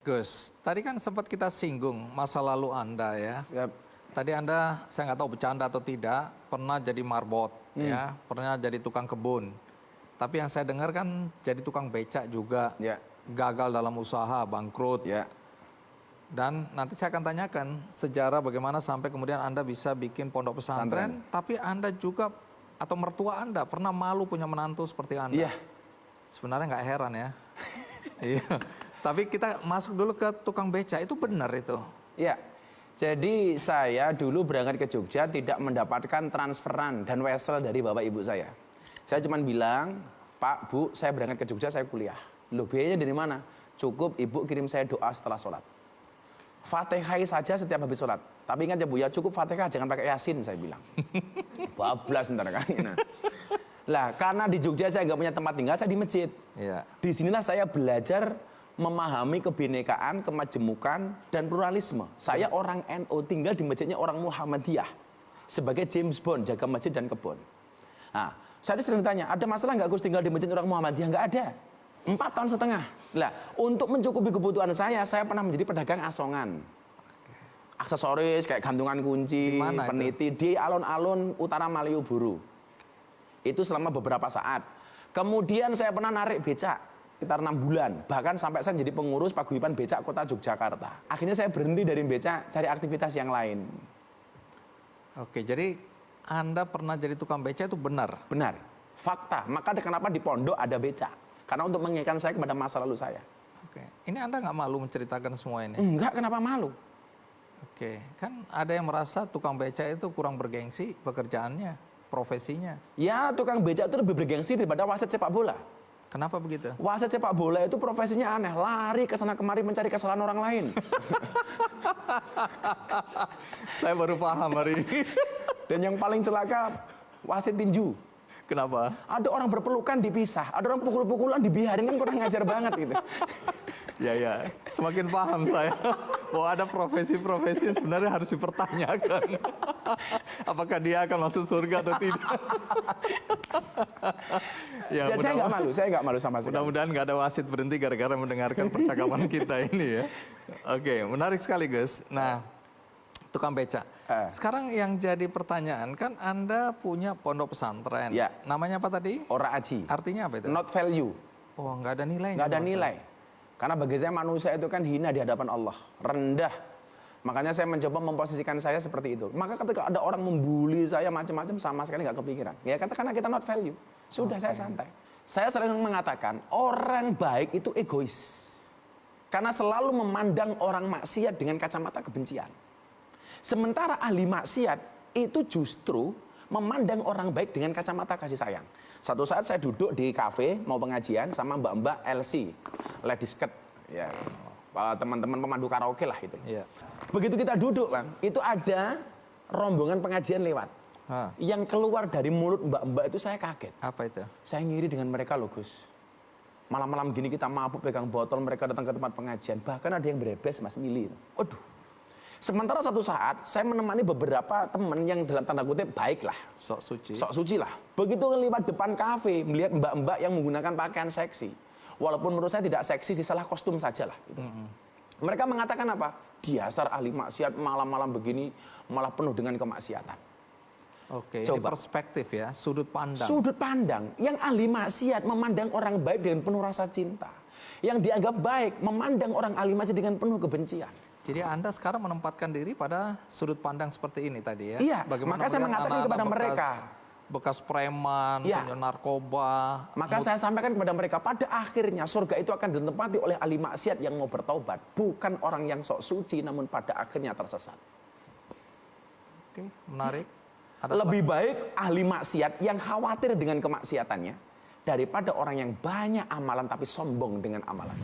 Gus, tadi kan sempat kita singgung masa lalu Anda ya. Siap. Tadi Anda, saya nggak tahu bercanda atau tidak, pernah jadi marbot, ya, pernah jadi tukang kebun. Tapi yang saya dengar kan jadi tukang becak juga, Ya. gagal dalam usaha, bangkrut. Ya. Dan nanti saya akan tanyakan sejarah bagaimana sampai kemudian Anda bisa bikin pondok pesantren, tapi Anda juga atau mertua Anda pernah malu punya menantu seperti Anda. Iya. Sebenarnya nggak heran ya. Iya. Tapi kita masuk dulu ke tukang becak, itu benar itu? Iya. Jadi saya dulu berangkat ke Jogja tidak mendapatkan transferan dan wesel dari bapak ibu saya. Saya cuma bilang, Pak, Bu, saya berangkat ke Jogja, saya kuliah. Loh, biayanya dari mana? Cukup ibu kirim saya doa setelah sholat. Fatihah saja setiap habis sholat. Tapi ingat ya Bu, ya cukup Fatihah, jangan pakai Yasin, saya bilang. Bablas ntar kan. Lah, karena di Jogja saya nggak punya tempat tinggal, saya di masjid. Iya. Disinilah saya belajar memahami kebinekaan, kemajemukan, dan pluralisme. Saya orang NU, tinggal di masjidnya orang Muhammadiyah. Sebagai James Bond, jaga masjid dan kebun. Nah, saya sering ditanya, ada masalah nggak Gus tinggal di masjid orang Muhammadiyah? Nggak ada. 4 tahun setengah. Lah, untuk mencukupi kebutuhan saya pernah menjadi pedagang asongan. Aksesoris, kayak gantungan kunci, peniti, di alun-alun utara Malioboro. Itu selama beberapa saat. Kemudian saya pernah narik becak sekitar 6 bulan. Bahkan sampai saya jadi pengurus paguyuban becak kota Yogyakarta. Akhirnya saya berhenti dari becak, cari aktivitas yang lain. Oke, jadi Anda pernah jadi tukang becak itu benar? Benar, fakta. Maka kenapa di pondok ada becak? Karena untuk mengingatkan saya kepada masa lalu saya. Oke, ini Anda nggak malu menceritakan semua ini? Enggak, kenapa malu? Oke, kan ada yang merasa tukang becak itu kurang bergengsi pekerjaannya, profesinya. Ya, tukang becak itu lebih bergengsi daripada wasit sepak bola. Kenapa begitu? Wasit sepak bola itu profesinya aneh, lari ke sana kemari mencari kesalahan orang lain. Saya baru paham hari ini. Dan yang paling celaka, wasit tinju. Kenapa? Ada orang berpelukan dipisah, ada orang pukul-pukulan dibiarin, kan kurang ngajar banget gitu. Ya, semakin paham saya bahwa ada profesi-profesi yang sebenarnya harus dipertanyakan. Apakah dia akan masuk surga atau tidak? Ya, saya nggak malu sama sekali. Mudah-mudahan nggak ada wasit berhenti gara-gara mendengarkan percakapan kita ini ya. Oke, menarik sekali Gus. Nah, tukang becak. Sekarang yang jadi pertanyaan, kan Anda punya pondok pesantren. Ya. Namanya apa tadi? Ora aji. Artinya apa itu? Not value. Oh, nggak ada nilainya. Nggak ada nilai. Karena bagi saya manusia itu kan hina di hadapan Allah. Rendah. Makanya saya mencoba memposisikan saya seperti itu. Maka ketika ada orang membuli saya macam-macam, sama sekali nggak kepikiran. Ya karena kita not value. Sudah, saya santai. Saya sering mengatakan, orang baik itu egois. Karena selalu memandang orang maksiat dengan kacamata kebencian. Sementara ahli maksiat itu justru memandang orang baik dengan kacamata kasih sayang. Suatu saat saya duduk di kafe mau pengajian sama mbak-mbak LC, ladies skirt, ya, teman-teman pemandu karaoke lah itu. Iya. Begitu kita duduk, Bang, itu ada rombongan pengajian lewat. Yang keluar dari mulut mbak-mbak itu saya kaget. Apa itu? Saya ngiri dengan mereka loh, Gus. Malam-malam gini kita mabuk pegang botol, mereka datang ke tempat pengajian. Bahkan ada yang berebes, Mas Mili. Waduh. Sementara satu saat saya menemani beberapa teman yang dalam tanda kutip baik lah. Sok suci. Sok suci lah. Begitu lewat depan kafe, melihat mbak-mbak yang menggunakan pakaian seksi. Walaupun menurut saya tidak seksi sih, salah kostum saja lah. Gitu. Mereka mengatakan apa? Dasar ahli maksiat, malam-malam begini malah penuh dengan kemaksiatan. Oke, Coba. ini perspektif ya, sudut pandang. Sudut pandang. Yang ahli maksiat memandang orang baik dengan penuh rasa cinta. Yang dianggap baik memandang orang ahli maksiat dengan penuh kebencian. Jadi Anda sekarang menempatkan diri pada sudut pandang seperti ini tadi ya? Iya, bagaimana maka saya mengatakan kepada mereka. Bekas preman, Ya. penyuh narkoba. Maka saya sampaikan kepada mereka, pada akhirnya surga itu akan ditempati oleh ahli maksiat yang mau bertaubat. Bukan orang yang sok suci, namun pada akhirnya tersesat. Oke, menarik. Lebih baik ahli maksiat yang khawatir dengan kemaksiatannya, daripada orang yang banyak amalan tapi sombong dengan amalan.